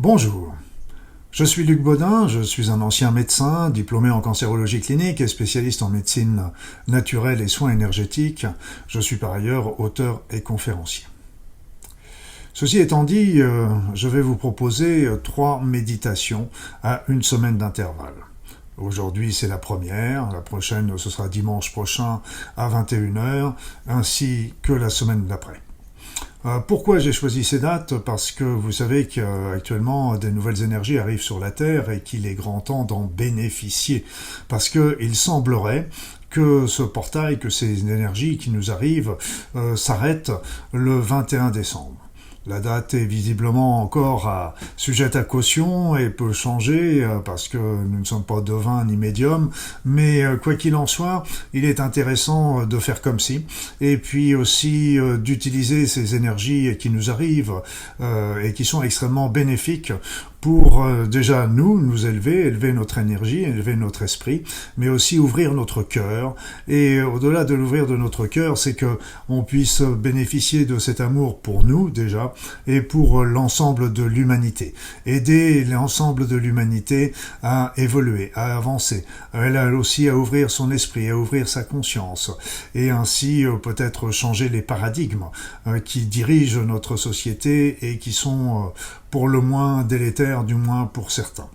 Bonjour, je suis Luc Baudin, je suis un ancien médecin, diplômé en cancérologie clinique et spécialiste en médecine naturelle et soins énergétiques. Je suis par ailleurs auteur et conférencier. Ceci étant dit, je vais vous proposer 3 méditations à une semaine d'intervalle. Aujourd'hui, c'est la première, la prochaine, ce sera dimanche prochain à 21h, ainsi que la semaine d'après. Pourquoi j'ai choisi ces dates? Parce que vous savez qu'actuellement des nouvelles énergies arrivent sur la Terre et qu'il est grand temps d'en bénéficier. Parce qu'il semblerait que ce portail, que ces énergies qui nous arrivent s'arrêtent le 21 décembre. La date est visiblement encore sujette à caution et peut changer parce que nous ne sommes pas devins ni médiums, mais quoi qu'il en soit, il est intéressant de faire comme si, et puis aussi d'utiliser ces énergies qui nous arrivent et qui sont extrêmement bénéfiques pour déjà nous élever notre énergie, élever notre esprit, mais aussi ouvrir notre cœur. Et au-delà de l'ouvrir de notre cœur, c'est que on puisse bénéficier de cet amour pour nous déjà et pour l'ensemble de l'humanité. Aider l'ensemble de l'humanité à évoluer, à avancer. Elle a aussi à ouvrir son esprit, à ouvrir sa conscience et ainsi peut-être changer les paradigmes qui dirigent notre société et qui sont pour le moins délétères, du moins pour certains.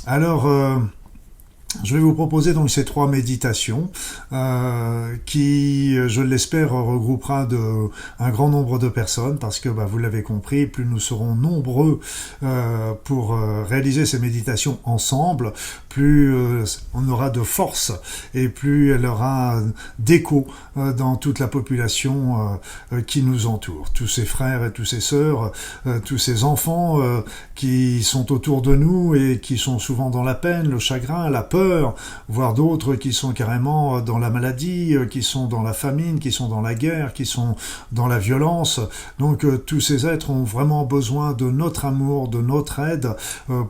Alors, je vais vous proposer donc ces 3 méditations qui, je l'espère, regroupera un grand nombre de personnes parce que vous l'avez compris, plus nous serons nombreux pour réaliser ces méditations ensemble, plus on aura de force et plus elle aura d'écho dans toute la population qui nous entoure. Tous ces frères et tous ces sœurs, tous ces enfants qui sont autour de nous et qui sont souvent dans la peine, le chagrin, la peur, voire d'autres qui sont carrément dans la maladie, qui sont dans la famine, qui sont dans la guerre, qui sont dans la violence. Donc tous ces êtres ont vraiment besoin de notre amour, de notre aide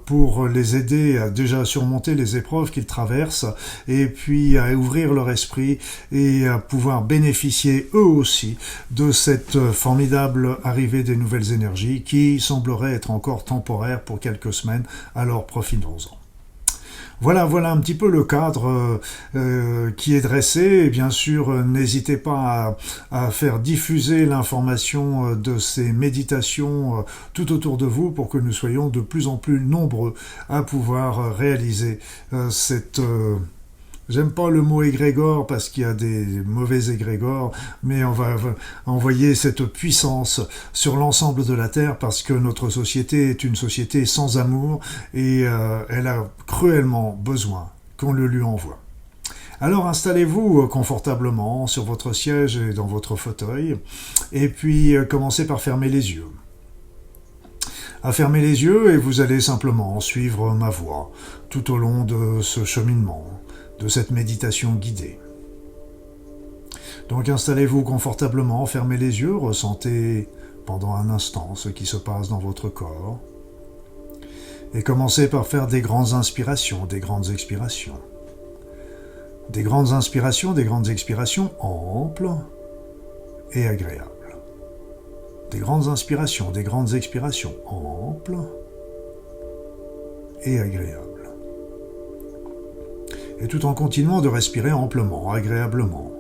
pour les aider à déjà surmonter les épreuves qu'ils traversent et puis à ouvrir leur esprit et à pouvoir bénéficier eux aussi de cette formidable arrivée des nouvelles énergies qui semblerait être encore temporaire pour quelques semaines, alors profitons-en. Voilà un petit peu le cadre qui est dressé. Et bien sûr, n'hésitez pas à faire diffuser l'information de ces méditations tout autour de vous pour que nous soyons de plus en plus nombreux à pouvoir réaliser cette... J'aime pas le mot égrégore parce qu'il y a des mauvais égrégores, mais on va envoyer cette puissance sur l'ensemble de la Terre parce que notre société est une société sans amour et elle a cruellement besoin qu'on le lui envoie. Alors installez-vous confortablement sur votre siège et dans votre fauteuil et puis commencez par fermer les yeux. À fermer les yeux et vous allez simplement suivre ma voix tout au long de ce cheminement, de cette méditation guidée. Donc installez-vous confortablement, fermez les yeux, ressentez pendant un instant ce qui se passe dans votre corps et commencez par faire des grandes inspirations, des grandes expirations. Des grandes inspirations, des grandes expirations amples et agréables. Des grandes inspirations, des grandes expirations amples et agréables. Et tout en continuant de respirer amplement, agréablement,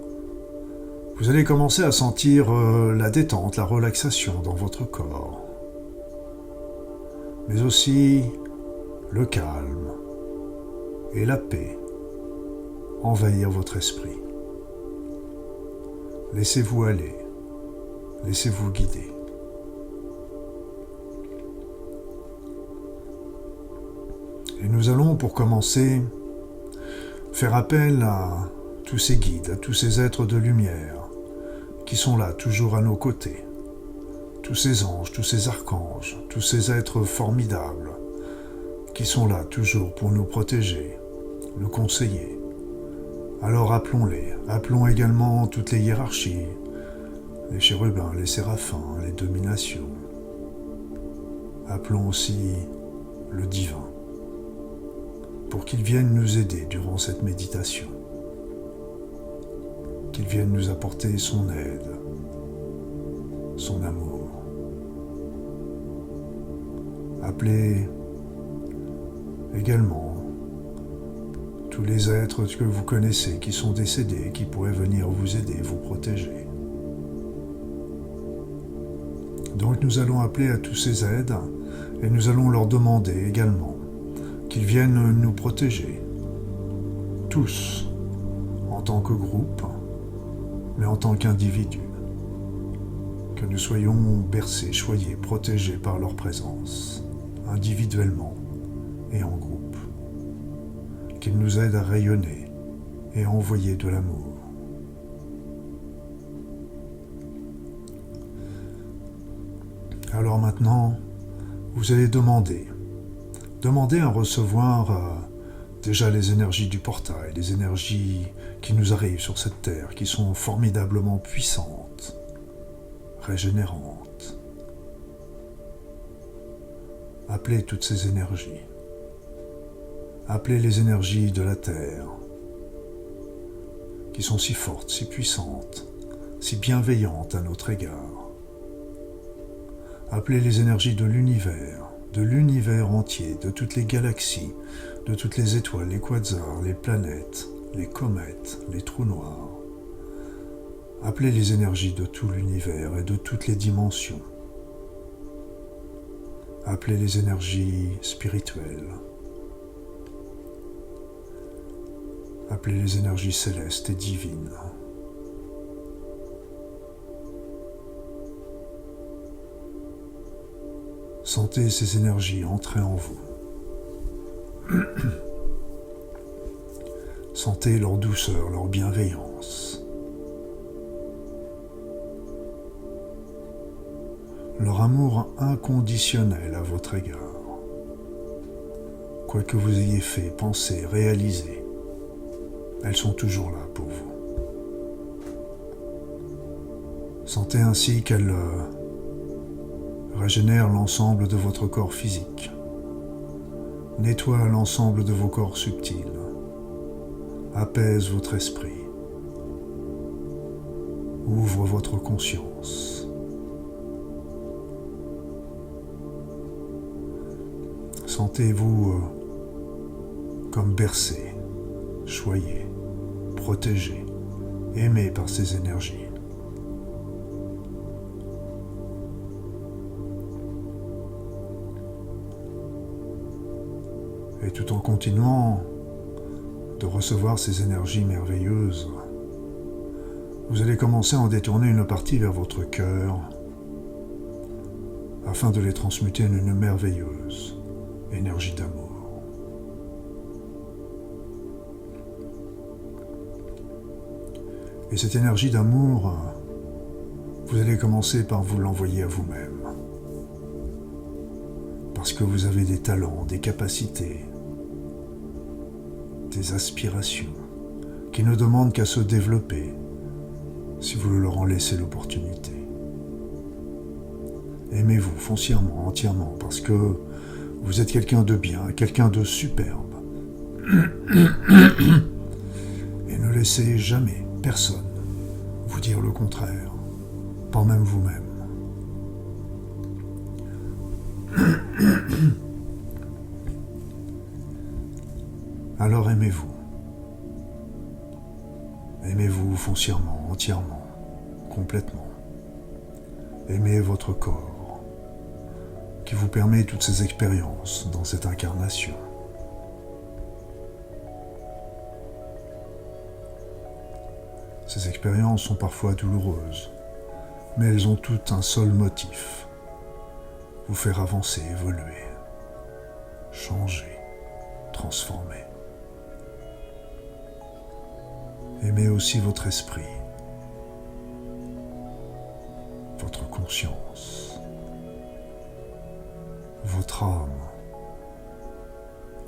vous allez commencer à sentir la détente, la relaxation dans votre corps, mais aussi le calme et la paix envahir votre esprit. Laissez-vous aller, laissez-vous guider. Et nous allons, pour commencer, faire appel à tous ces guides, à tous ces êtres de lumière qui sont là, toujours à nos côtés. Tous ces anges, tous ces archanges, tous ces êtres formidables qui sont là, toujours pour nous protéger, nous conseiller. Alors appelons-les. Appelons également toutes les hiérarchies, les chérubins, les séraphins, les dominations. Appelons aussi le divin, pour qu'il vienne nous aider durant cette méditation, qu'il vienne nous apporter son aide, son amour. Appelez Également, tous les êtres que vous connaissez qui sont décédés, qui pourraient venir vous aider, vous protéger. Donc nous allons appeler à tous ces aides et nous allons leur demander également qu'ils viennent nous protéger, tous, en tant que groupe, mais en tant qu'individus, que nous soyons bercés, choyés, protégés par leur présence, individuellement et en groupe, qu'ils nous aident à rayonner et à envoyer de l'amour. Alors maintenant, vous allez demander à recevoir déjà les énergies du portail, les énergies qui nous arrivent sur cette terre, qui sont formidablement puissantes, régénérantes. Appelez toutes ces énergies. Appelez les énergies de la terre, qui sont si fortes, si puissantes, si bienveillantes à notre égard. Appelez les énergies de l'univers entier, de toutes les galaxies, de toutes les étoiles, les quasars, les planètes, les comètes, les trous noirs. Appelez les énergies de tout l'univers et de toutes les dimensions. Appelez les énergies spirituelles. Appelez les énergies célestes et divines. Sentez ces énergies entrer en vous. Sentez leur douceur, leur bienveillance. Leur amour inconditionnel à votre égard. Quoi que vous ayez fait, pensé, réalisé, elles sont toujours là pour vous. Sentez ainsi qu'elles régénère l'ensemble de votre corps physique, nettoie l'ensemble de vos corps subtils, apaise votre esprit, ouvre votre conscience. Sentez-vous comme bercé, choyé, protégé, aimé par ces énergies. Et tout en continuant de recevoir ces énergies merveilleuses, vous allez commencer à en détourner une partie vers votre cœur afin de les transmuter en une merveilleuse énergie d'amour. Et cette énergie d'amour, vous allez commencer par vous l'envoyer à vous-même. Parce que vous avez des talents, des capacités, des aspirations qui ne demandent qu'à se développer si vous leur en laissez l'opportunité. Aimez-vous foncièrement, entièrement, parce que vous êtes quelqu'un de bien, quelqu'un de superbe. Et ne laissez jamais personne vous dire le contraire, pas même vous-même. Alors aimez-vous. Aimez-vous foncièrement, entièrement, complètement. Aimez votre corps, qui vous permet toutes ces expériences dans cette incarnation. Ces expériences sont parfois douloureuses, mais elles ont toutes un seul motif: vous faire avancer, évoluer, changer, transformer. Aimez aussi votre esprit, votre conscience, votre âme,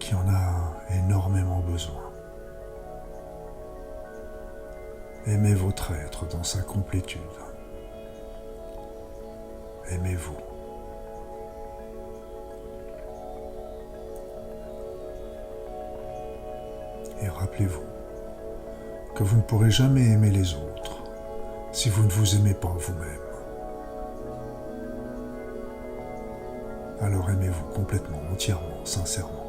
qui en a énormément besoin. Aimez votre être dans sa complétude. Aimez-vous. Et rappelez-vous que vous ne pourrez jamais aimer les autres si vous ne vous aimez pas vous-même. Alors aimez-vous complètement, entièrement, sincèrement.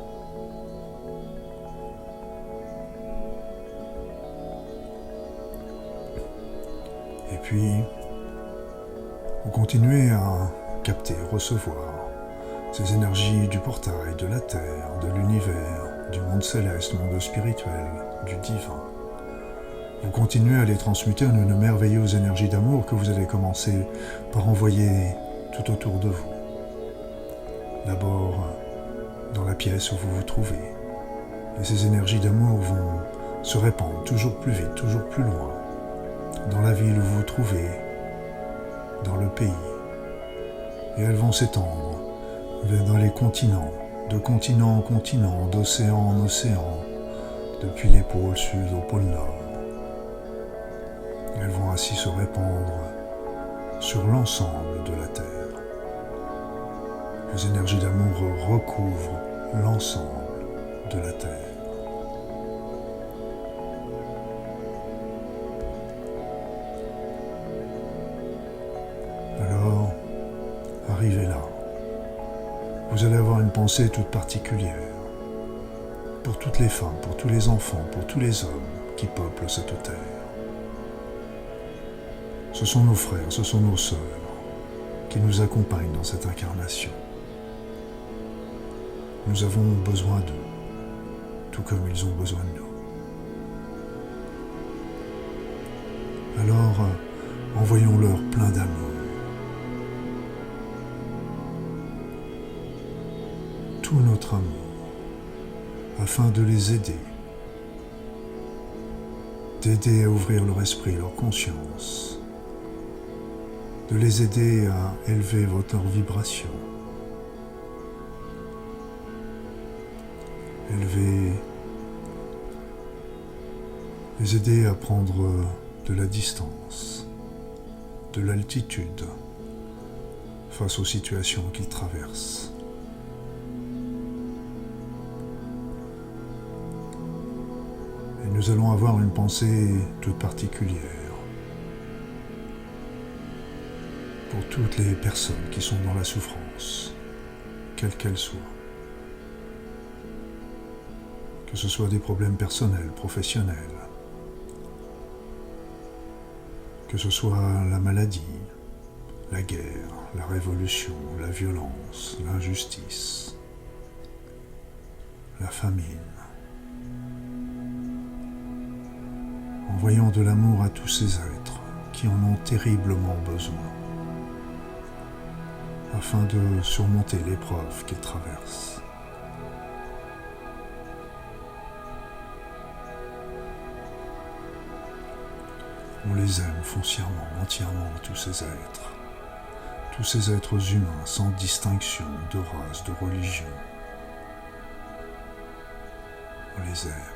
puis, vous continuez à capter, recevoir ces énergies du portail, de la Terre, de l'univers, du monde céleste, monde spirituel, du divin. Vous continuez à les transmuter en une merveilleuse énergie d'amour que vous allez commencer par envoyer tout autour de vous. D'abord, dans la pièce où vous vous trouvez. Et ces énergies d'amour vont se répandre toujours plus vite, toujours plus loin, dans la ville où vous vous trouvez, dans le pays. Et elles vont s'étendre dans les continents, de continent en continent, d'océan en océan, depuis les pôles sud au pôle nord. Elles vont ainsi se répandre sur l'ensemble de la Terre. Les énergies d'amour recouvrent l'ensemble de la Terre. Alors, arrivez là. Vous allez avoir une pensée toute particulière pour toutes les femmes, pour tous les enfants, pour tous les hommes qui peuplent cette terre. Ce sont nos frères, ce sont nos sœurs qui nous accompagnent dans cette incarnation. Nous avons besoin d'eux, tout comme ils ont besoin de nous. Alors, envoyons-leur plein d'amour. Tout notre amour, afin de les aider, d'aider à ouvrir leur esprit, leur conscience, de les aider à élever votre vibration, les aider à prendre de la distance, de l'altitude face aux situations qu'ils traversent. Et nous allons avoir une pensée toute particulière pour toutes les personnes qui sont dans la souffrance, quelle qu'elle soit. Que ce soit des problèmes personnels, professionnels, que ce soit la maladie, la guerre, la révolution, la violence, l'injustice, la famine. Envoyons de l'amour à tous ces êtres qui en ont terriblement besoin, afin de surmonter l'épreuve qu'ils traversent. On les aime foncièrement, entièrement, tous ces êtres humains sans distinction de race, de religion. On les aime.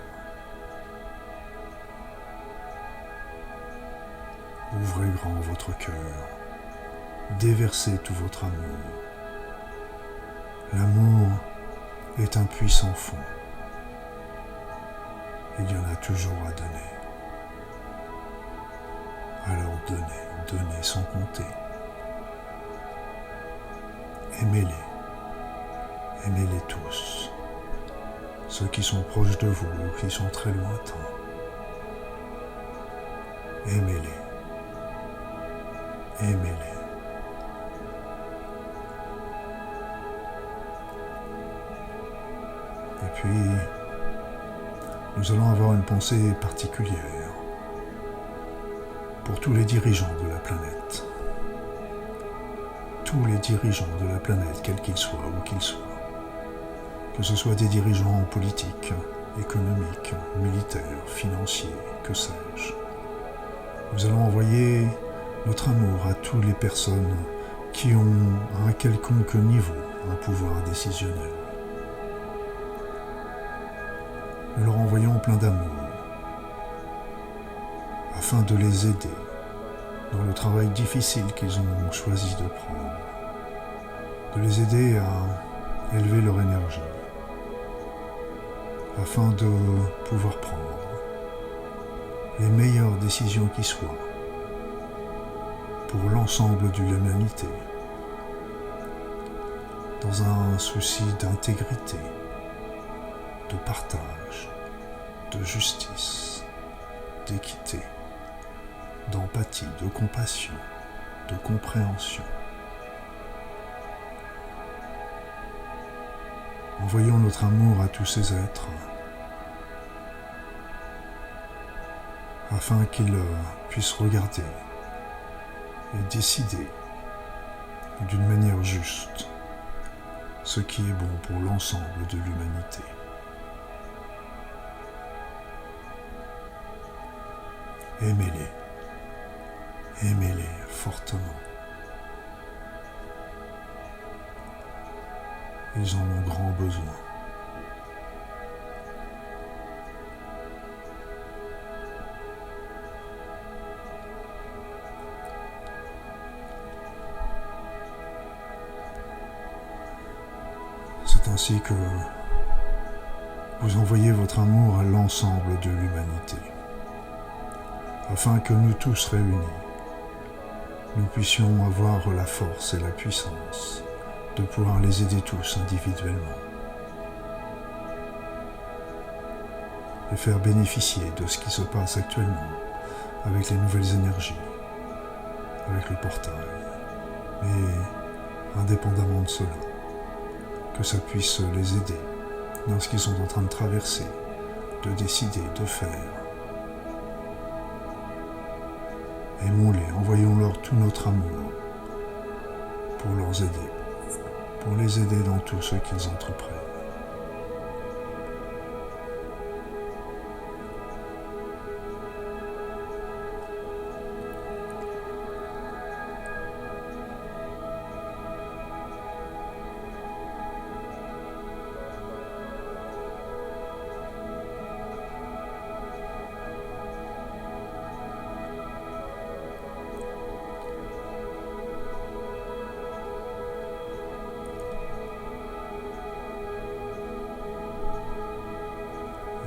Ouvrez grand votre cœur, déversez tout votre amour. L'amour est un puissant fond. Il y en a toujours à donner. Alors donnez sans compter. Aimez-les tous, ceux qui sont proches de vous ou qui sont très lointains. Aimez-les. Et puis, nous allons avoir une pensée particulière pour tous les dirigeants de la planète. Tous les dirigeants de la planète, quels qu'ils soient, où qu'ils soient. Que ce soit des dirigeants politiques, économiques, militaires, financiers, que sais-je. Nous allons envoyer notre amour à toutes les personnes qui ont à un quelconque niveau un pouvoir décisionnel. Nous leur envoyons plein d'amour, afin de les aider dans le travail difficile qu'ils ont choisi de prendre, de les aider à élever leur énergie, afin de pouvoir prendre les meilleures décisions qui soient pour l'ensemble de l'humanité, dans un souci d'intégrité, de partage, de justice, d'équité, d'empathie, de compassion, de compréhension. Envoyons notre amour à tous ces êtres afin qu'ils puissent regarder et décider d'une manière juste ce qui est bon pour l'ensemble de l'humanité. Aimez-les, aimez-les fortement. Ils en ont grand besoin. C'est ainsi que vous envoyez votre amour à l'ensemble de l'humanité, afin que nous tous réunis, nous puissions avoir la force et la puissance de pouvoir les aider tous individuellement, les faire bénéficier de ce qui se passe actuellement avec les nouvelles énergies, avec le portail, mais indépendamment de cela, que ça puisse les aider dans ce qu'ils sont en train de traverser, de décider, de faire. Aimons-les, envoyons-leur tout notre amour pour leur aider, pour les aider dans tout ce qu'ils entreprennent.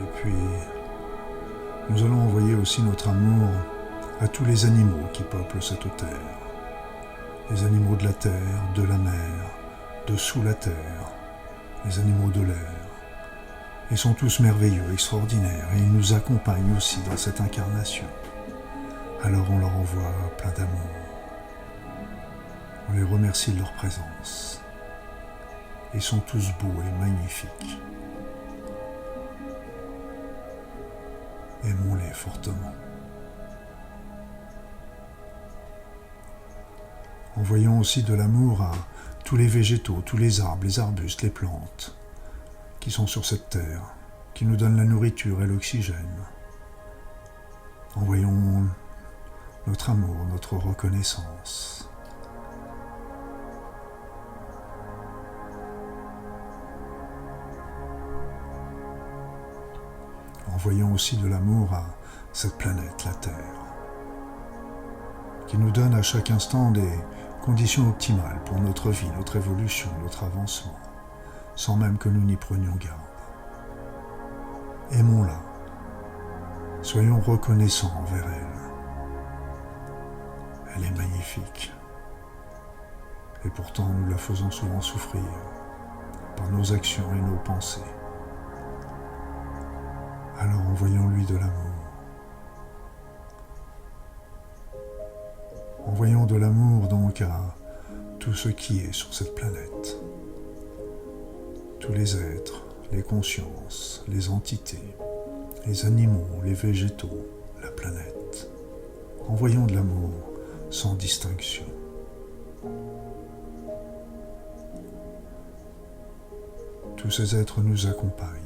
Et puis, nous allons envoyer aussi notre amour à tous les animaux qui peuplent cette terre. Les animaux de la terre, de la mer, de sous la terre, les animaux de l'air. Ils sont tous merveilleux, extraordinaires, et ils nous accompagnent aussi dans cette incarnation. Alors on leur envoie plein d'amour. On les remercie de leur présence. Ils sont tous beaux et magnifiques. Aimons-les fortement. Envoyons aussi de l'amour à tous les végétaux, tous les arbres, les arbustes, les plantes qui sont sur cette terre, qui nous donnent la nourriture et l'oxygène. Envoyons notre amour, notre reconnaissance. Envoyons aussi de l'amour à cette planète, la Terre, qui nous donne à chaque instant des conditions optimales pour notre vie, notre évolution, notre avancement, sans même que nous n'y prenions garde. Aimons-la, soyons reconnaissants envers elle. Elle est magnifique, et pourtant nous la faisons souvent souffrir par nos actions et nos pensées. Alors envoyons-lui de l'amour. Envoyons de l'amour donc à tout ce qui est sur cette planète. Tous les êtres, les consciences, les entités, les animaux, les végétaux, la planète. Envoyons de l'amour sans distinction. Tous ces êtres nous accompagnent.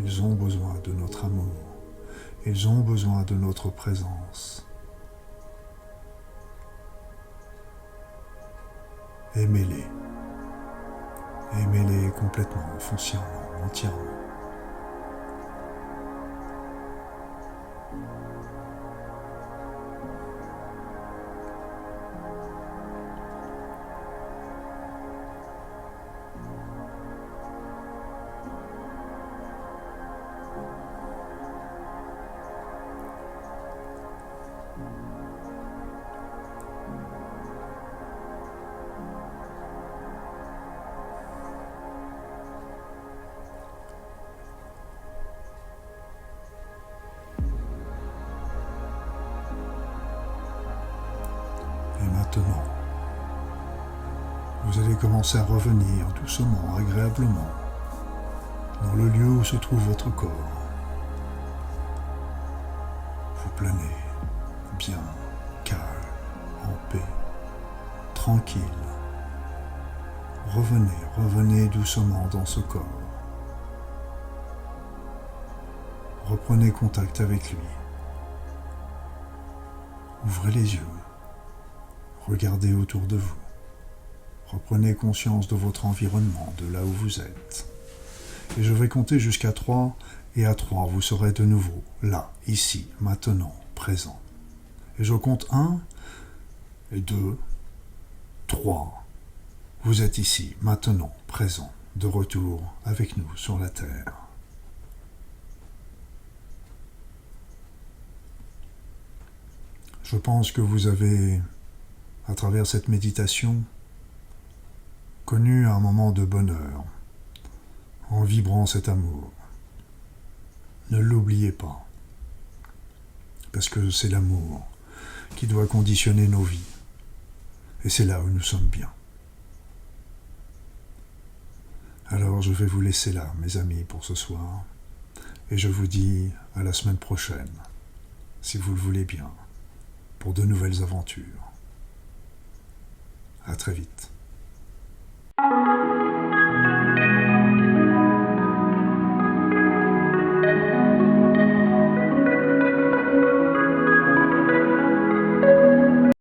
Ils ont besoin de notre amour. Ils ont besoin de notre présence. Aimez-les. Aimez-les complètement, foncièrement, entièrement. maintenant, vous allez commencer à revenir doucement, agréablement, dans le lieu où se trouve votre corps. Vous planez, bien, calme, en paix, tranquille. Revenez doucement dans ce corps. Reprenez contact avec lui. Ouvrez les yeux. Regardez autour de vous. Reprenez conscience de votre environnement, de là où vous êtes. Et je vais compter jusqu'à 3, et à 3, vous serez de nouveau là, ici, maintenant, présent. Et je compte 1, et 2, 3. Vous êtes ici, maintenant, présent, de retour avec nous sur la Terre. Je pense que vous avez, à travers cette méditation, connu un moment de bonheur, en vibrant cet amour. Ne l'oubliez pas, parce que c'est l'amour qui doit conditionner nos vies, et c'est là où nous sommes bien. Alors je vais vous laisser là, mes amis, pour ce soir, et je vous dis à la semaine prochaine, si vous le voulez bien, pour de nouvelles aventures. À très vite.